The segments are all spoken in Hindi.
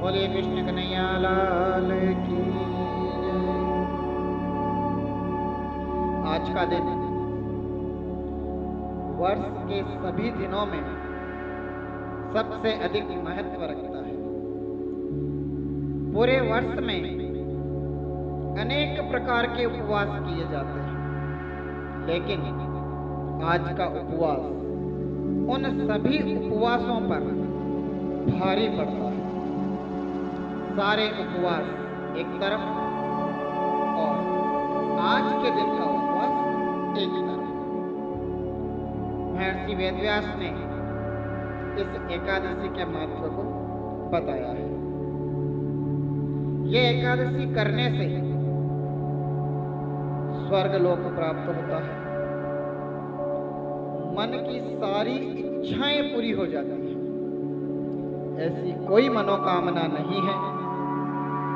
बोलिए कृष्ण कन्हैया लाल की जय। आज का दिन वर्ष के सभी दिनों में सबसे अधिक महत्व रखता है। पूरे वर्ष में अनेक प्रकार के उपवास किए जाते हैं, लेकिन आज का उपवास उन सभी उपवासों पर भारी पड़ता है। सारे उपवास एक तरफ और आज के दिन का उपवास एक तरफ। महर्षि वेदव्यास ने इस एकादशी के महत्व को बताया है। ये एकादशी करने से स्वर्ग लोक प्राप्त होता है, मन की सारी इच्छाएं पूरी हो जाती हैं। ऐसी कोई मनोकामना नहीं है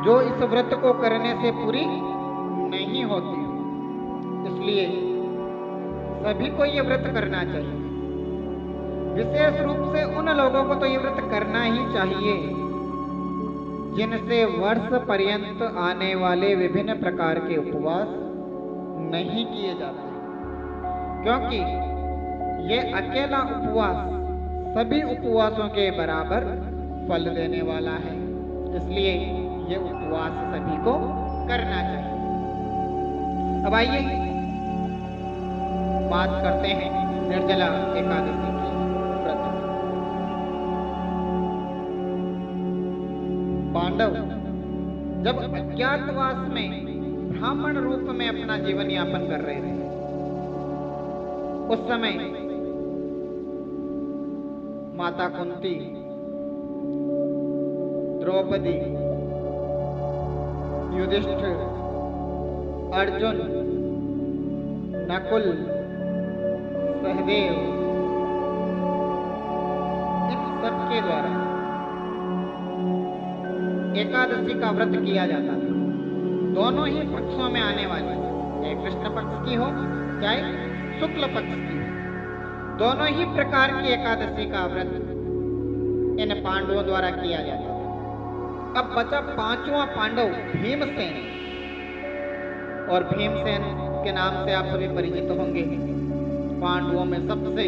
जो इस व्रत को करने से पूरी नहीं होती। इसलिए सभी को ये व्रत करना चाहिए। विशेष रूप से उन लोगों को तो ये व्रत करना ही चाहिए जिनसे वर्ष पर्यंत आने वाले विभिन्न प्रकार के उपवास नहीं किए जाते, क्योंकि ये अकेला उपवास सभी उपवासों के बराबर फल देने वाला है। इसलिए ये उपवास सभी को करना चाहिए। अब आइए बात करते हैं निर्जला एकादशी की व्रत। पांडव जब अज्ञातवास में ब्राह्मण रूप में अपना जीवन यापन कर रहे थे, उस समय माता कुंती, द्रौपदी, युधिष्ठिर, अर्जुन, नकुल, सहदेव, इन सबके द्वारा एकादशी का व्रत किया जाता था। दोनों ही पक्षों में आने वाली, चाहे कृष्ण पक्ष की हो चाहे शुक्ल पक्ष की, दोनों ही प्रकार की एकादशी का व्रत इन पांडवों द्वारा किया जाता था। अब बचा पांचवा पांडव भीमसेन, और भीमसेन के नाम से आप सभी परिचित होंगे। पांडवों में सबसे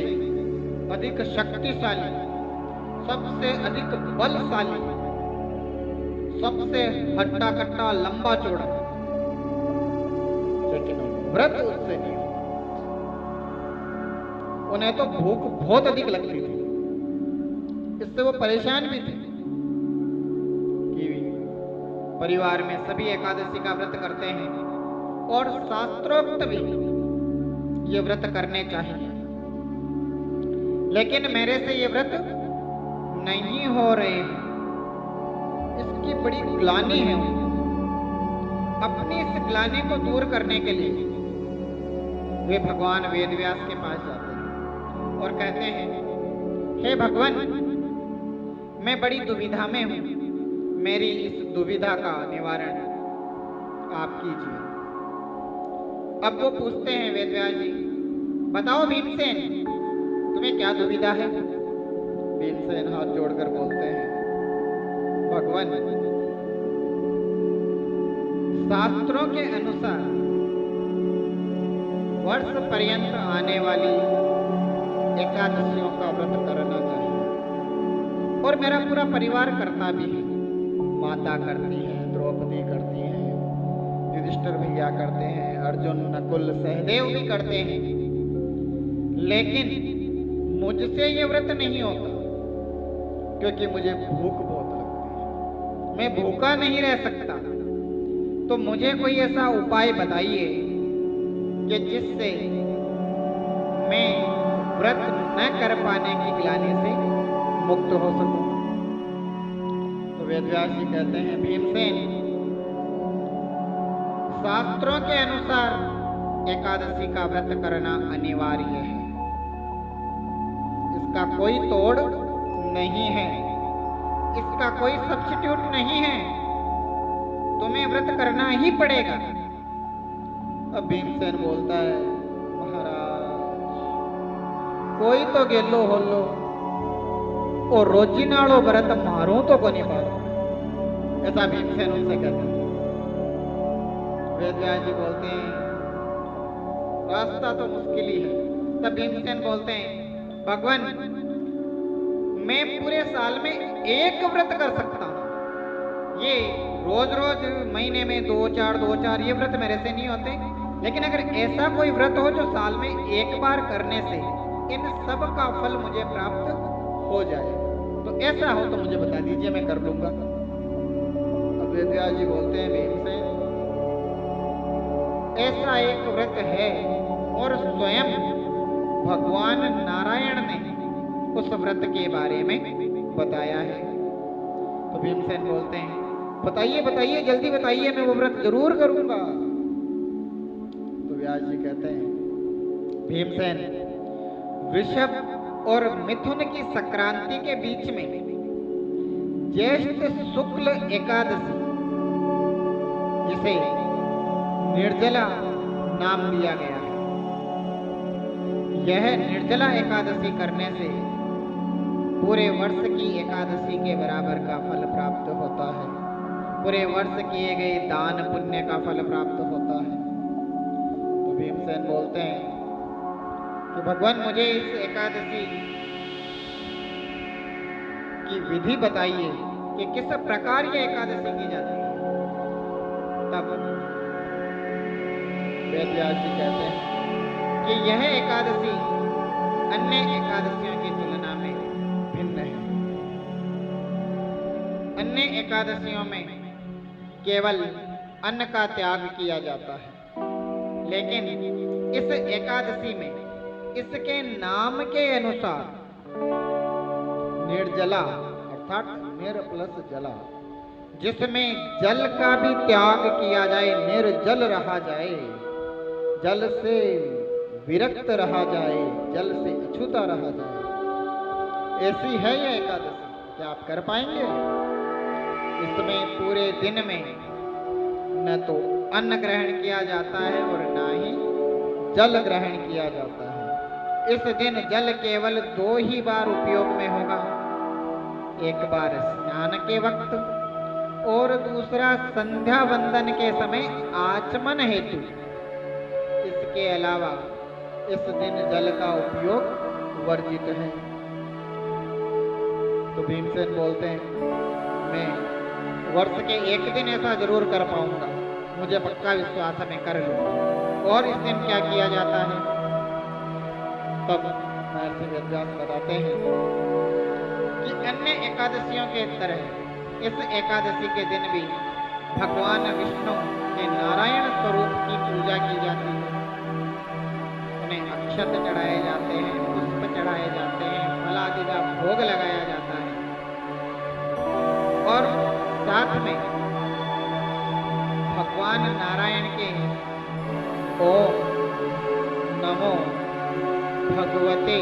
अधिक शक्तिशाली, सबसे अधिक बलशाली, सबसे हट्टा कट्टा लंबा चौड़ा, लेकिन व्रत उससे नहीं। उन्हें तो भूख बहुत अधिक लगती थी, इससे वो परेशान भी थे कि परिवार में सभी एकादशी का व्रत करते हैं और शास्त्रोक्त भी ये व्रत करने चाहिए, लेकिन मेरे से ये व्रत नहीं हो रहे हैं। इसकी बड़ी ग्लानि है। अपनी इस ग्लानि को दूर करने के लिए वे भगवान वेदव्यास के पास जाते हैं और कहते हैं, हे भगवान, मैं बड़ी दुविधा में हूं, मेरी इस दुविधा का निवारण आप कीजिए। अब वो पूछते हैं वेदव्यास जी, बताओ भीमसेन, तुम्हें क्या दुविधा है? भीमसेन हाथ जोड़कर बोलते हैं, भगवान, शास्त्रों के अनुसार वर्ष पर्यंत आने वाली एकादशियों का व्रत करना चाहिए, और मेरा पूरा परिवार करता भी है। माता करती है, द्रौपदी करती है, युधिष्ठिर भैया करते हैं, अर्जुन, नकुल, सहदेव भी करते हैं, लेकिन मुझसे ये व्रत नहीं होता, क्योंकि मुझे भूख बहुत लगती है, मैं भूखा नहीं रह सकता। तो मुझे कोई ऐसा उपाय बताइए कि जिससे मैं व्रत न कर पाने की ग्लानि से मुक्त हो सकूं। तो वेदव्यास जी कहते हैं, भीमसेन, शास्त्रों के अनुसार एकादशी का व्रत करना अनिवार्य है, इसका कोई तोड़ नहीं है, इसका कोई सब्स्टिट्यूट नहीं है, तुम्हें व्रत करना ही पड़ेगा। अब भीमसेन बोलता है, महाराज, कोई तो गेलो होलो और रोजिनाड़ो व्रत मारूं तो कोनी पारो। ऐसा भीमसेन उनसे कहते हैं। वेदव्यास जी बोलते हैं रास्ता तो मुश्किल ही है। तब भीमसेन बोलते हैं भगवान मैं पूरे साल में एक व्रत कर सकता हूँ। ये रोज रोज महीने में दो चार ये व्रत मेरे से नहीं होते, लेकिन अगर ऐसा कोई व्रत हो जो साल में एक बार करने से इन सब का फल मुझे प्राप्त हो जाए, तो ऐसा हो तो मुझे बता दीजिए, मैं कर लूंगा। अब वेदव्यास जी बोलते हैं भीमसेन ऐसा एक व्रत है और स्वयं भगवान नारायण ने उस व्रत के बारे में बताया है। तो भीमसेन बोलते हैं बताइए बताइए जल्दी बताइए, मैं वो व्रत जरूर करूंगा। तो व्यास जी कहते हैं भीमसेन वृषभ और मिथुन की संक्रांति के बीच में ज्येष्ठ शुक्ल एकादशी, जिसे निर्जला नाम दिया गया है, यह निर्जला एकादशी करने से पूरे वर्ष की एकादशी के बराबर का फल प्राप्त होता है। पूरे वर्ष किए गए दान पुण्य का फल प्राप्त होता है। तो भीमसेन बोलते हैं कि भगवान मुझे इस एकादशी की विधि बताइए कि किस प्रकार ये एकादशी की जाती है। तब वेदव्यास जी कहते हैं कि यह एकादशी अन्य एकादशियों की तुलना में भिन्न है। अन्य एकादशियों में केवल अन्न का त्याग किया जाता है, लेकिन इस एकादशी में इसके नाम के अनुसार निर्जला अर्थात निर प्लस जला, जिसमें जल का भी त्याग किया जाए, निर्जल रहा जाए, जल से विरक्त रहा जाए, जल से अछूता रहा जाए, ऐसी है यह एकादशी। क्या आप कर पाएंगे? इसमें पूरे दिन में न तो अन्न ग्रहण किया जाता है और न ही जल ग्रहण किया जाता है। इस दिन जल केवल 2 ही बार उपयोग में होगा, एक बार स्नान के वक्त और दूसरा संध्या वंदन के समय आचमन हेतु। इसके अलावा इस दिन जल का उपयोग वर्जित है। तो भीमसेन बोलते हैं मैं वर्ष के एक दिन ऐसा जरूर कर पाऊंगा, मुझे पक्का विश्वास है मैं कर लूंगा। और इस दिन क्या किया जाता है? तब महर्षि वेदव्यास बताते हैं कि अन्य एकादशियों के तरह इस एकादशी के दिन भी भगवान विष्णु के नारायण स्वरूप की पूजा की जाती है। उन्हें अक्षत चढ़ाए जाते हैं, पुष्प चढ़ाए जाते हैं, फल आदि का भोग लगाया जाता है और साथ में भगवान नारायण के ओम नमो भगवते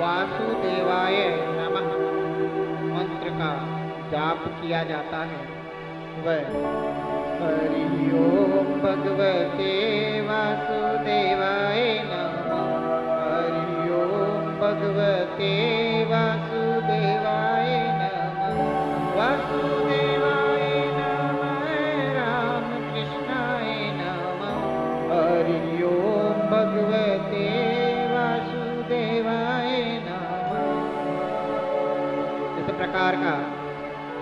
वासुदेवाय नमः मंत्र का जाप किया जाता है। वह हरि ओम भगवते वासुदेवाय नमः, हरि ओम भगवते वासुदेवाय नमः, वासुदेवाय नमः, राम कृष्णाय नमः, हरि ओम भगवते वासुदेवाय नमः। इस प्रकार का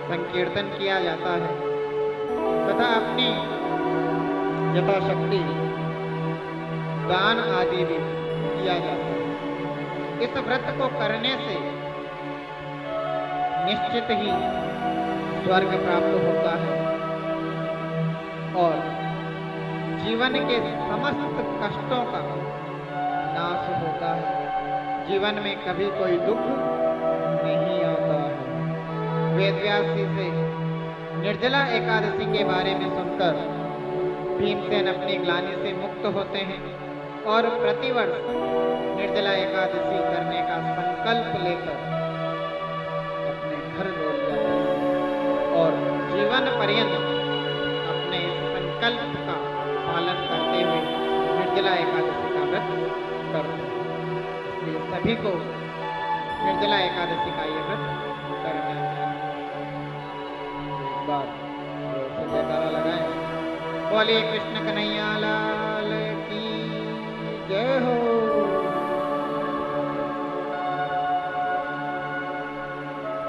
संकीर्तन किया जाता है तथा अपनी यथाशक्ति दान आदि भी किया जाता है। इस व्रत को करने से निश्चित ही स्वर्ग प्राप्त होता है और जीवन के समस्त कष्टों का नाश होता है। जीवन में कभी कोई दुख नहीं आता है। वेदव्यास जी से निर्जला एकादशी के बारे में सुनकर भीमसेन अपनी ग्लानि से मुक्त होते हैं और प्रतिवर्ष निर्जला एकादशी करने का संकल्प लेकर अपने घर लौट जाते हैं और जीवन पर्यंत अपने संकल्प का पालन करते हुए निर्जला एकादशी का व्रत करते हैं। इसलिए सभी को निर्जला एकादशी का ये व्रत करना चाहिए। बात बोले कृष्ण कन्हैया लाल